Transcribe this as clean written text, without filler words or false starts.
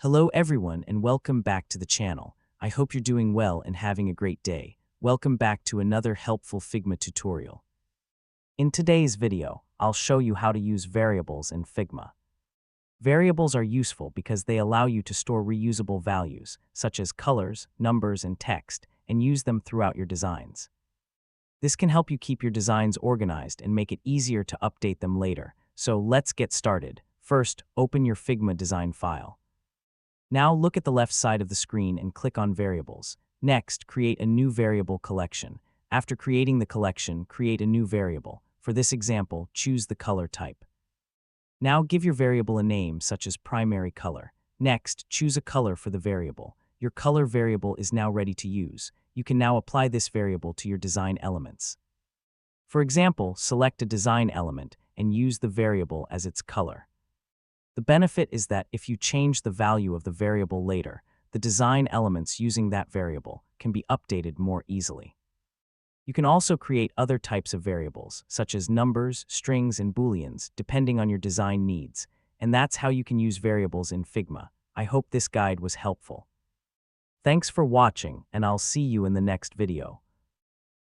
Hello everyone and welcome back to the channel. I hope you're doing well and having a great day. Welcome back to another helpful Figma tutorial. In today's video, I'll show you how to use variables in Figma. Variables are useful because they allow you to store reusable values, such as colors, numbers, and text, and use them throughout your designs. This can help you keep your designs organized and make it easier to update them later. So let's get started. First, open your Figma design file. Now look at the left side of the screen and click on Variables. Next, create a new variable collection. After creating the collection, create a new variable. For this example, choose the color type. Now give your variable a name such as primary color. Next, choose a color for the variable. Your color variable is now ready to use. You can now apply this variable to your design elements. For example, select a design element and use the variable as its color. The benefit is that if you change the value of the variable later, the design elements using that variable can be updated more easily. You can also create other types of variables, such as numbers, strings, and booleans, depending on your design needs, and that's how you can use variables in Figma. I hope this guide was helpful. Thanks for watching, and I'll see you in the next video.